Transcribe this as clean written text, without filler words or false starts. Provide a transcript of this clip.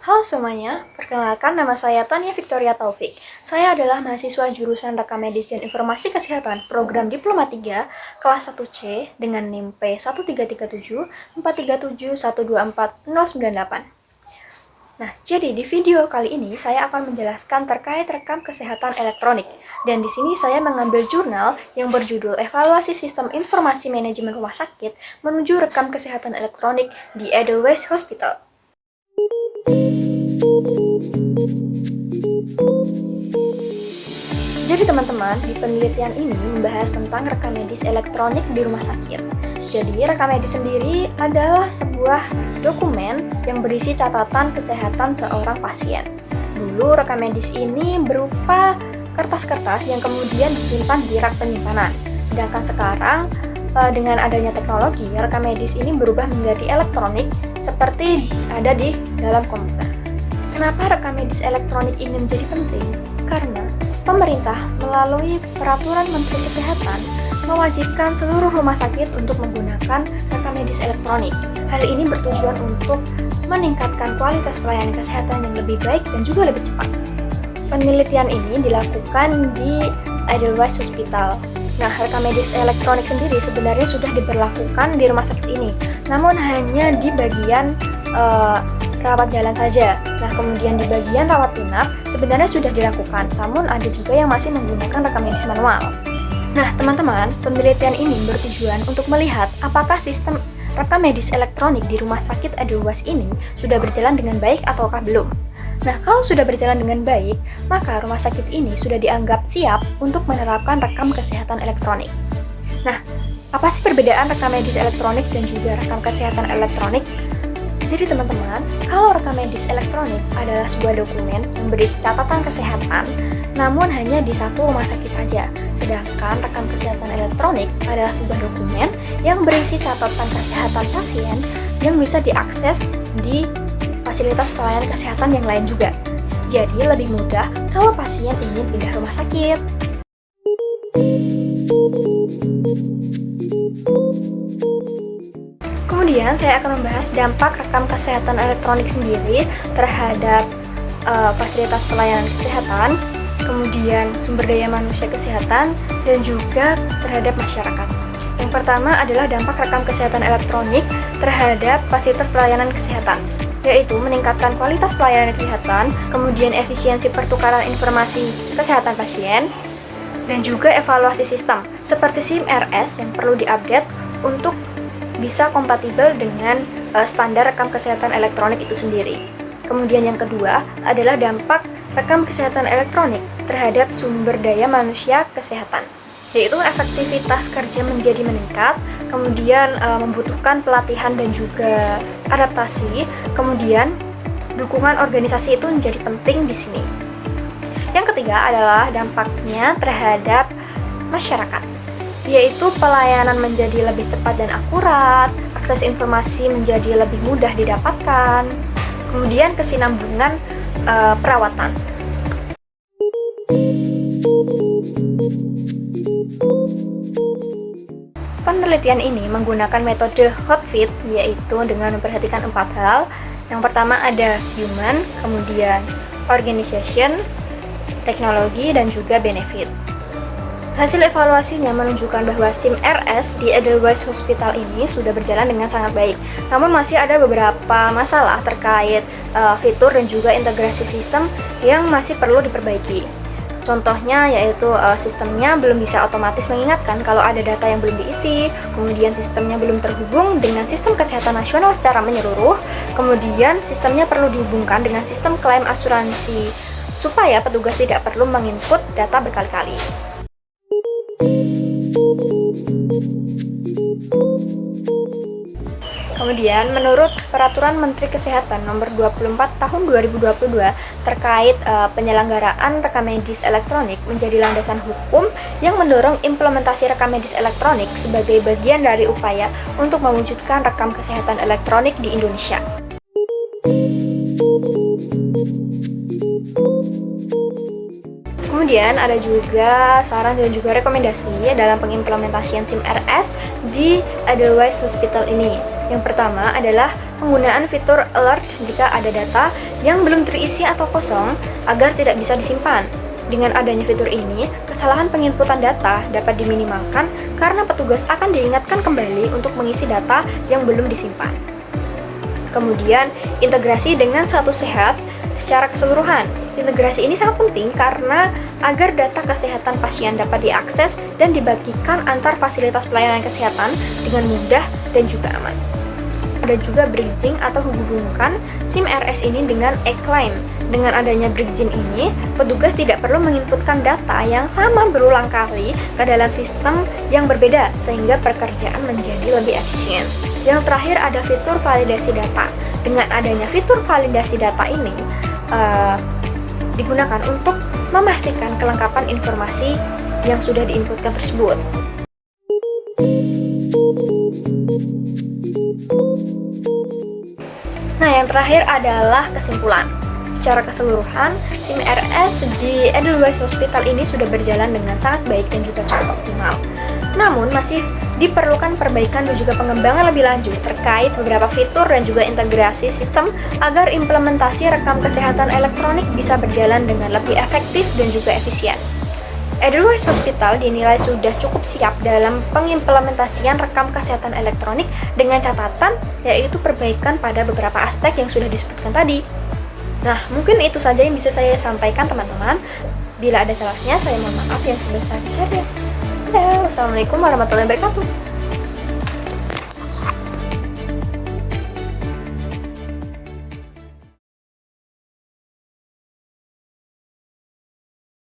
Halo semuanya, perkenalkan nama saya Tania Victoria Taufik. Saya adalah mahasiswa jurusan Rekam Medis dan Informasi Kesehatan Program Diploma 3 kelas 1C dengan NIM P1337 437 124 098. Nah, jadi di video kali ini saya akan menjelaskan terkait rekam kesehatan elektronik. Dan di sini saya mengambil jurnal yang berjudul Evaluasi Sistem Informasi Manajemen Rumah Sakit menuju Rekam Kesehatan Elektronik di Edelweiss Hospital. Jadi teman-teman, di penelitian ini membahas tentang rekam medis elektronik di rumah sakit. Jadi rekam medis sendiri adalah sebuah dokumen yang berisi catatan kesehatan seorang pasien. Dulu rekam medis ini berupa kertas-kertas yang kemudian disimpan di rak penyimpanan. Sedangkan sekarang dengan adanya teknologi, rekam medis ini berubah menjadi elektronik seperti ada di dalam komputer. Kenapa rekam medis elektronik ini menjadi penting? Karena pemerintah melalui Peraturan Menteri Kesehatan mewajibkan seluruh rumah sakit untuk menggunakan rekam medis elektronik. Hal ini bertujuan untuk meningkatkan kualitas pelayanan kesehatan yang lebih baik dan juga lebih cepat. Penelitian ini dilakukan di Edelweiss Hospital. Nah, rekam medis elektronik sendiri sebenarnya sudah diberlakukan di rumah sakit ini, namun hanya di bagian rawat jalan saja. Nah, kemudian di bagian rawat inap sebenarnya sudah dilakukan, namun ada juga yang masih menggunakan rekam medis manual. Nah, teman-teman, penelitian ini bertujuan untuk melihat apakah sistem rekam medis elektronik di rumah sakit Edelweiss ini sudah berjalan dengan baik ataukah belum. Nah, kalau sudah berjalan dengan baik, maka rumah sakit ini sudah dianggap siap untuk menerapkan rekam kesehatan elektronik. Nah, apa sih perbedaan rekam medis elektronik dan juga rekam kesehatan elektronik? Jadi teman-teman, kalau rekam medis elektronik adalah sebuah dokumen yang berisi catatan kesehatan, namun hanya di satu rumah sakit saja. Sedangkan rekam kesehatan elektronik adalah sebuah dokumen yang berisi catatan kesehatan pasien yang bisa diakses di fasilitas pelayanan kesehatan yang lain juga. Jadi lebih mudah kalau pasien ingin pindah rumah sakit. Kemudian saya akan membahas dampak rekam kesehatan elektronik sendiri terhadap fasilitas pelayanan kesehatan, kemudian sumber daya manusia kesehatan, dan juga terhadap masyarakat. Yang pertama adalah dampak rekam kesehatan elektronik terhadap fasilitas pelayanan kesehatan, yaitu meningkatkan kualitas pelayanan kesehatan, kemudian efisiensi pertukaran informasi kesehatan pasien, dan juga evaluasi sistem seperti SIM RS yang perlu diupdate untuk bisa kompatibel dengan standar rekam kesehatan elektronik itu sendiri. Kemudian yang kedua adalah dampak rekam kesehatan elektronik terhadap sumber daya manusia kesehatan, yaitu efektivitas kerja menjadi meningkat, kemudian membutuhkan pelatihan dan juga adaptasi, kemudian dukungan organisasi itu menjadi penting di sini. Yang ketiga adalah dampaknya terhadap masyarakat, yaitu pelayanan menjadi lebih cepat dan akurat, akses informasi menjadi lebih mudah didapatkan, kemudian kesinambungan perawatan. Penelitian ini menggunakan metode hot fit, yaitu dengan memperhatikan 4 hal. Yang pertama ada human, kemudian organization, teknologi, dan juga benefit. Hasil evaluasinya menunjukkan bahwa SIM RS di Edelweiss Hospital ini sudah berjalan dengan sangat baik. Namun masih ada beberapa masalah terkait fitur dan juga integrasi sistem yang masih perlu diperbaiki. Contohnya yaitu sistemnya belum bisa otomatis mengingatkan kalau ada data yang belum diisi, kemudian sistemnya belum terhubung dengan sistem kesehatan nasional secara menyeluruh, kemudian sistemnya perlu dihubungkan dengan sistem klaim asuransi supaya petugas tidak perlu menginput data berkali-kali. Kemudian, menurut Peraturan Menteri Kesehatan Nomor 24 Tahun 2022 terkait penyelenggaraan rekam medis elektronik menjadi landasan hukum yang mendorong implementasi rekam medis elektronik sebagai bagian dari upaya untuk mewujudkan rekam kesehatan elektronik di Indonesia. Kemudian ada juga saran dan juga rekomendasi dalam pengimplementasian SIM RS di Edelweiss Hospital ini. Yang pertama adalah penggunaan fitur alert jika ada data yang belum terisi atau kosong agar tidak bisa disimpan. Dengan adanya fitur ini, kesalahan penginputan data dapat diminimalkan karena petugas akan diingatkan kembali untuk mengisi data yang belum disimpan. Kemudian, integrasi dengan Satu Sehat secara keseluruhan. Integrasi ini sangat penting karena agar data kesehatan pasien dapat diakses dan dibagikan antar fasilitas pelayanan kesehatan dengan mudah dan juga aman. Ada juga bridging atau hubungkan SIM RS ini dengan e-claim. Dengan adanya bridging ini, petugas tidak perlu menginputkan data yang sama berulang kali ke dalam sistem yang berbeda, sehingga pekerjaan menjadi lebih efisien. Yang terakhir ada fitur validasi data. Dengan adanya fitur validasi data ini, digunakan untuk memastikan kelengkapan informasi yang sudah diinputkan tersebut. Nah, yang terakhir adalah kesimpulan. Secara keseluruhan, SIM RS di Edelweiss Hospital ini sudah berjalan dengan sangat baik dan juga cukup optimal. Namun, masih diperlukan perbaikan dan juga pengembangan lebih lanjut terkait beberapa fitur dan juga integrasi sistem agar implementasi rekam kesehatan elektronik bisa berjalan dengan lebih efektif dan juga efisien. Edelweiss Hospital dinilai sudah cukup siap dalam pengimplementasian rekam kesehatan elektronik dengan catatan yaitu perbaikan pada beberapa aspek yang sudah disebutkan tadi. Nah, mungkin itu saja yang bisa saya sampaikan teman-teman. Bila ada salahnya, saya mohon maaf yang sebesar-besarnya. Dadah, wassalamualaikum warahmatullahi wabarakatuh.